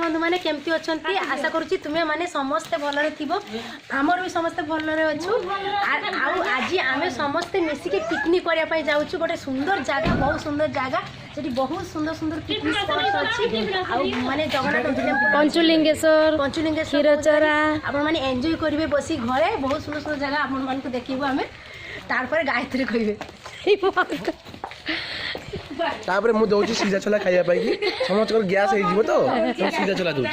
बंधु मैंने केमती अच्छा आशा करुच्ची तुम्हें मैंने समस्ते भलरे थीबो आमर भी समस्ते भलरे अच्छु आज आम समस्ते मिसिके पिकनिक करने जाऊँ गोटे सुंदर जगह बहुत सुंदर जगह सेठी बहुत सुंदर सुंदर पिकनिक स्पॉट अच्छी माने जगन्नाथ पंचुलिंगेश्वर क्षीरचरा आपण माने एंजॉय करिवे बसी घरे बहुत सुंदर सुंदर जगह आपण मान को देखिबो हमें तारपर गायत्री कहिबे तापर मु दउची सीधा चला खाइया पाई कि समस्त कर गैस हे जीवो तो सीधा चला दउ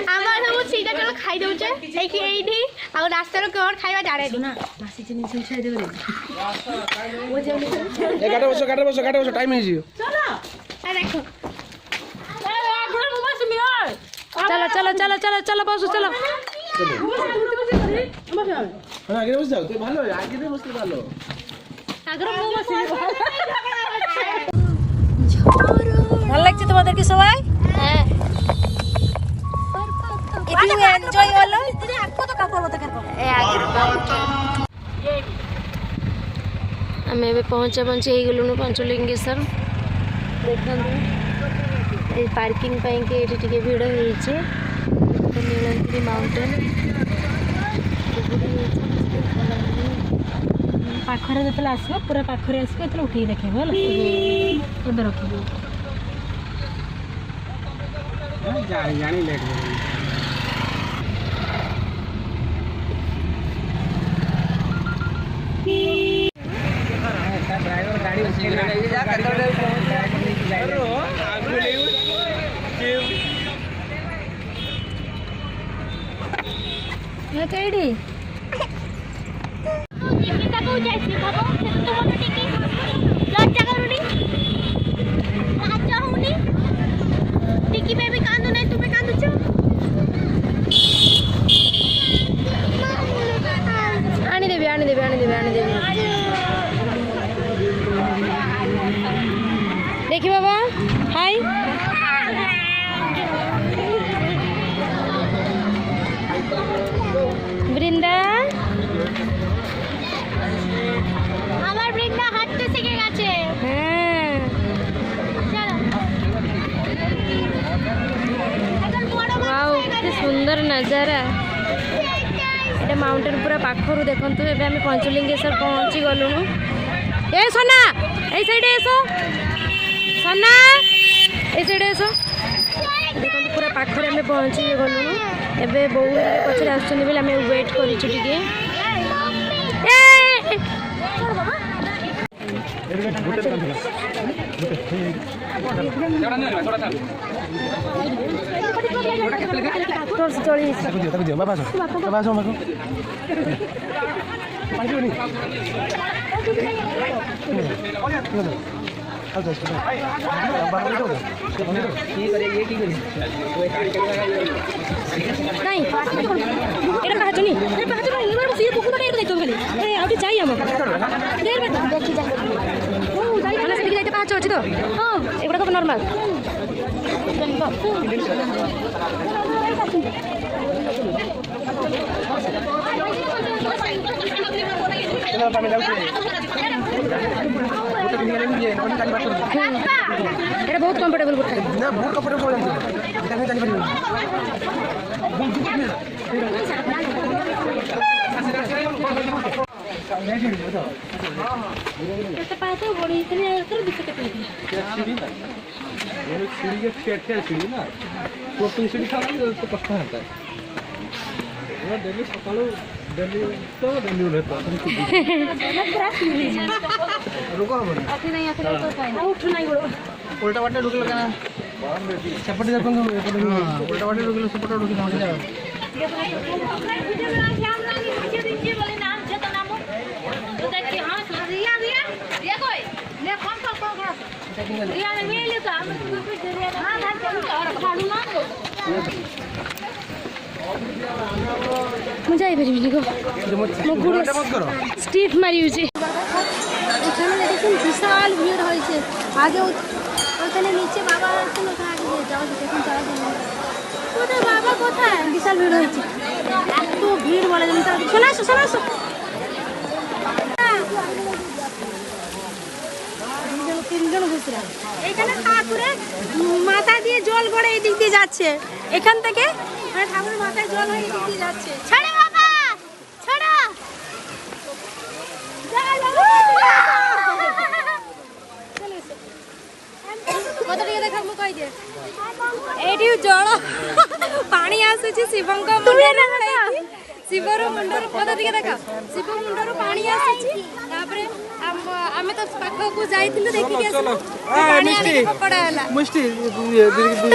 आमार सब सीधा चला खाइ दउ छे एकी एठी आ रास्ता रो कोन खाइबा जारे ना मासी चिनी सुछाई देबे वो जे ए काटे बसो टाइम हे जियो चलो आ देखो चलो चलो चलो चलो चलो बसो चलो हां आगे बस जाओ तो ভালো आगे बसले ভালো ভাল লাগছে তোমাদের কি সবাই হ্যাঁ একটু এনজয় হলো কত কাপড় মতো কাপড় ଆମେ ଏବେ ପହଞ୍ଚା ପହଞ୍ଚି ହେଇଗଲୁଣୁ ପଞ୍ଚଲିଙ୍ଗେଶ୍ୱର ଦେଖନ୍ତୁ ଏଇ ପାର୍କିଂ ପାଇଁକି ଏଠି ଟିକେ ଭିଡ଼ ହେଇଛି ନୀଳଗିରି ମାଉଣ୍ଟେନ୍ ପାଖରେ ଯେତେବେଳେ ଆସିବ ପୁରା ପାଖରେ ଆସିବ ଏତେବେଳେ ଉଠିକି ଦେଖେଇବ ହେଲା ଏବେ ରଖିବୁ जानी लेट ड्राइवर गाड़ी कैडी टिकी पे भी कांदो नहीं तुम्हें कांदो छो आनी देवी देखी बाबा हाय বৃন্দা আমার বৃন্দা হাঁটতে শিখে গেছে হ্যাঁ वाओ केते सुंदर नजारा एटा माउंटेन पूरा पाखरु देखंतु एबे हम पंचलिंगेश्वर पहुंची गलुनु ए सोना ए साइड एसो सोना ए साइड एसो देखंतु पूरा पाखरे हम पहुंची गलुनु एबे बहु पछरे आछन बेले हम वेट करिछु टिके ए नहीं এটা পাহাচ নি এটা পাহাচ নি এবার বসে পুকুরটা এটা দেখতে খালি আরে আউটি যাই আমা দেখ দেখি যাই ও যাই মানে সেদিকে যাইতে পাহাচ আছে তো হ্যাঁ এগুলা তো নরমাল এটা বহুত কমফর্টেবল করতে ना बहुत कंफर्टेबल है এটা আমি জানি পারি ऐसे पाते बड़ी इतने कर दिक्कत है ये सीढ़ी के फेट सीढ़ी ना तो तुम सीढ़ी खा लो तो कष्ट होता है वो डेली सकाळो डेली रहता रुको हम आती नहीं तो पाए उठ नहीं बड़ो उल्टा वाटे रुक लगा ना सेपट देखो उल्टा वाटे रुक लो सेपट रुक जाओ ମୁଁ ଯାଇପାରିବିନି ଗୋ ମୋ ଗୋଡ଼ ଷ୍ଟିଫ୍ ମାରିଉଛି এখানে দেখেছেন বিশাল ভিড় হয়েছে আগে ওখানে নিচে বাবা ছিল আগে যাওয়া দেখুন যাওয়া যায় কোথায় বাবা কোথায় বিশাল ভিড় হয়েছে এত ভিড় বলে জানি শোনা আসো শোনা আসো তিনজন বসে এখানে ঠাকুরে করে এই দিক দিয়ে যাচ্ছে, এখান থেকে মানে ঠাকুরের মাথায় জল হয়ে এই দিক দিয়ে যাচ্ছে। ছাড়ো বাবা, ছাড়ো। মতো ଟିକେ ଦେଖ ମୁଁ କହିଦିଏ ଏଇଠି ଜଳ ପାଣି ଆସୁଛି ଶିବଙ୍କ ମୁଣ୍ଡରେ ହେଇକି ଶିବର ମୁଣ୍ଡରୁ ମତେ ଟିକେ ଦେଖ ଶିବ ମୁଣ୍ଡରୁ ପାଣି ଆସୁଛି ତାପରେ ଆମେ ତ ପାଖକୁ ଯାଇଥିଲୁ ଦେଖିକି ଆସିଲୁ ପାଣି ଆଣିକି ଫୋପଡ଼ା ହେଲା মিষ্টি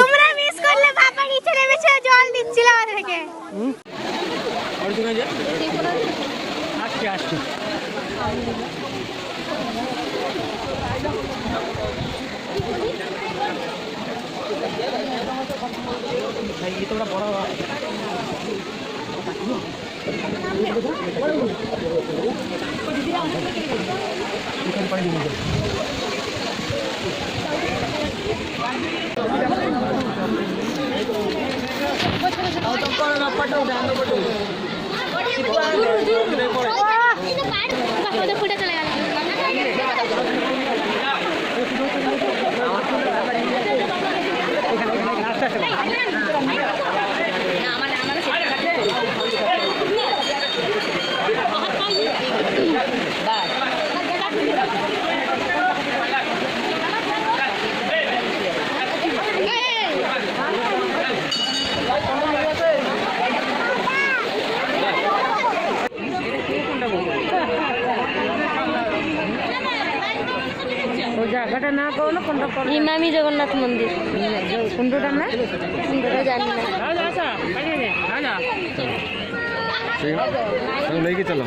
তোমরা মিস করলে বাবা নিচে নেমেছে জল দিচ্ছিল আমাদেরকে আসছে আসছে ये तो बड़ा बड़ा জায়গাটা না কো না কোনটা ইমামি জগন্নাথ মন্দির কোনটা না কোনটা জানি না लेके चलो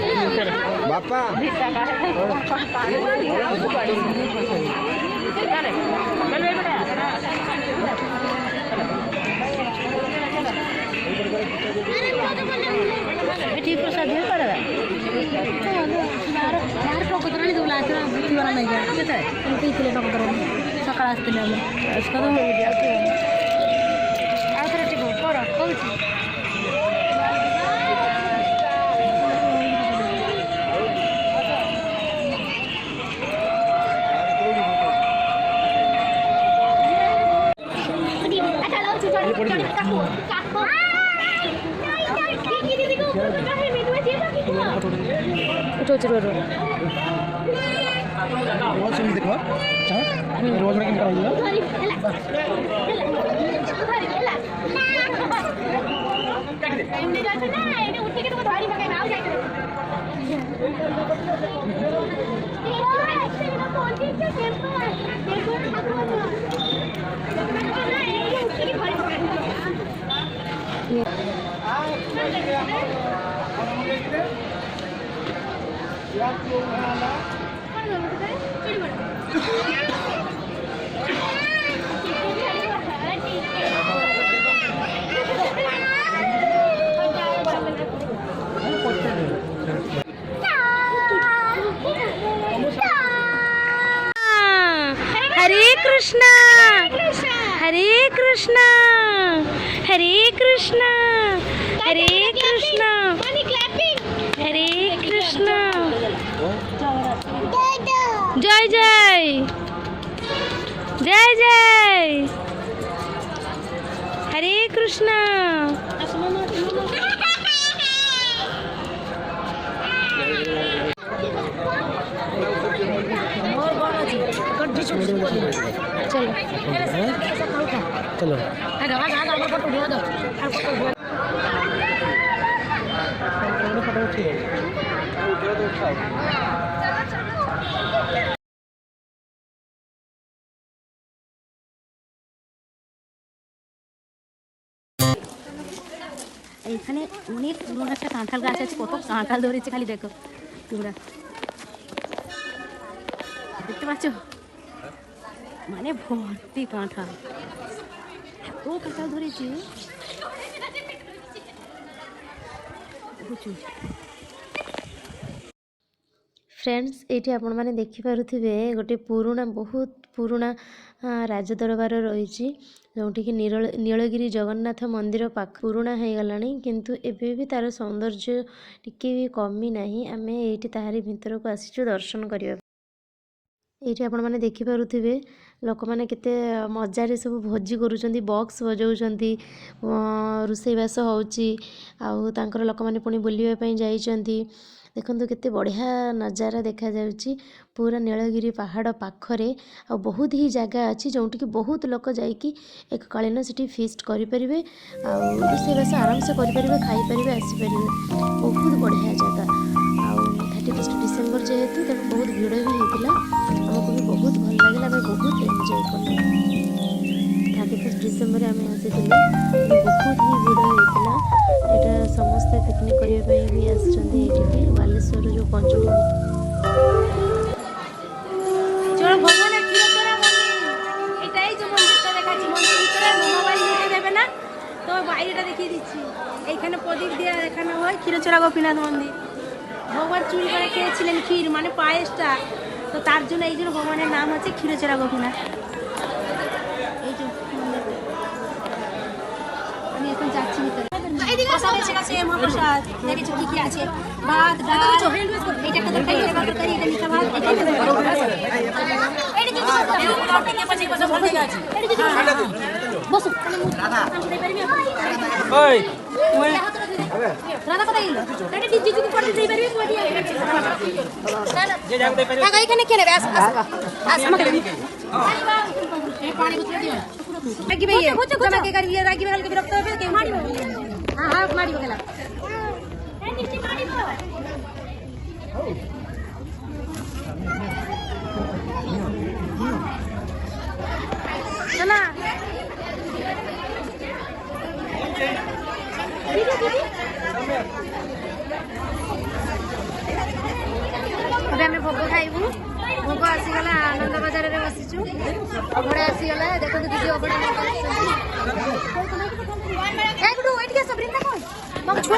बापा ठीक प्रसाद है पड़ेगा यार टोकतरानी दूला आचरा बुद्धि वाला नहीं गया केते उनके इतने टोकतरानी सकाळ असतील आम्ही असका तो हो गया आचरा ठीक कर कोच उठो चलो रो रोज सुन देखो चाह रोज में क्या होगा हरे कृष्णा हरे कृष्णा हरे कृष्णा हरे कृष्णा हरे कृष्णा जय जय जय जय हरे कृष्णा चलो चलो এখানে অনেক পুরনো একটা কাঁঠাল গাছ আছে কত কাঁঠাল ধরেছে খালি দেখো তোমরা দেখতে পাচ্ছ মানে ভর্তি কাঁঠাল এত কাঁঠাল ধরেছে প্রচুর फ्रेंड्स ये आपण मैंने देखिपे गोटे पुराना बहुत पुराना राजदरबार रही जोटिक नीलगिरी जगन्नाथ मंदिर पाख पुराना हो गला किंतु एबे भी तार सौंदर्य टिके भी कमी ना आम ये ताहारी भितर को आसीचु दर्शन करने ये आपण मैंने देखिपे ଲୋକମାନେ କେତେ ମଜାରେ ସବୁ ଭୋଜି କରୁଛନ୍ତି, ବକ୍ସ ବଜାଉଛନ୍ତି, ରୋଷେଇବାସ ହେଉଛି, ଆଉ ତାଙ୍କର ଲୋକମାନେ ପୁଣି ବୁଲିବା ପାଇଁ ଯାଇଛନ୍ତି। ଦେଖନ୍ତୁ କେତେ ବଢ଼ିଆ ନଜାରା ଦେଖାଯାଉଛି ପୁରା ନୀଳଗିରି ପାହାଡ଼ ପାଖରେ। ଆଉ ବହୁତ ହି ଜାଗା ଅଛି ଯେଉଁଠିକି ବହୁତ ଲୋକ ଯାଇକି ଏକକାଳୀନ ସେଠି ଫିଷ୍ଟ କରିପାରିବେ, ଆଉ ରୋଷେଇବାସ ଆରାମସେ କରିପାରିବେ, ଖାଇପାରିବେ, ଆସିପାରିବେ। ବହୁତ ବଢ଼ିଆ ଜାଗା। ଆଉ 31 ଡିସେମ୍ବର ଯେହେତୁ ତେଣୁ ବହୁତ ଭିଡ଼ ବି ହେଇଥିଲା, ଆମକୁ ବି ବହୁତ ଭଲ ଲାଗିଲା, ଆମେ ବହୁତ ଏନ୍ଜୟ କଲୁ। 31 ଡିସେମ୍ବରରେ ଆମେ ଆସିଥିଲୁ, ବହୁତ ହି ଭିଡ଼ ହେଇଥିଲା। ଏଇଟା ସମସ୍ତେ ପିକନିକ୍ କରିବା ପାଇଁ ବି ଆସିଛନ୍ତି ଏଇଠିକି, ବାଲେଶ୍ୱରର ଯେଉଁ ପଞ୍ଚଲିଙ୍ଗେଶ୍ୱର। ভগবানের ক্ষীরচোরা মন্দির, এটাই যে মন্দিরটা দেখাচ্ছি। মন্দির ভিতরে মোবাইল নিতে দেবে না, তো বাইরেটা দেখিয়ে দিচ্ছি। এইখানে প্রদীপ দিয়ে দেখানো হয় ক্ষীরচোরা গোপীনাথ মন্দির। ভগবান চুরি করে খেয়েছিলেন ক্ষীর, মানে পায়েসটা, তো তার জন্য এই জন্য ভগবানের নাম হচ্ছে ক্ষীরচোরা গোপীনাথ। এই যে মন্দিরটা, আমি এখন যাচ্ছি ভিতরে। প্রসাদ এসে গেছে, মহাপ্রসাদ দেখেছো কি কি আছে, ভাত, ডাল, এইটা একটা তরকারি, এটা তরকারি, এটা মিঠা ভাত, এটা একটা বসো। রাধা কোথায় গেল? এখানে কে নেবে? রাখি কালকে বিরক্ত হবে, কেউ মারিব। হ্যাঁ মারিব গেলাম। না ଏବେ ଆମେ ଭୋଗ ଖାଇବୁ। ଭୋଗ ଆସିଗଲା, ଆନନ୍ଦ ବଜାରରେ ବସିଛୁ, ଅଭଡ଼ା ଆସିଗଲା। ଦେଖନ୍ତୁ ଦିଦି ଅଭଡ଼ା ଏଠିକି ଆସ, ବୃନ୍ଦା କଣ ଛୁଆ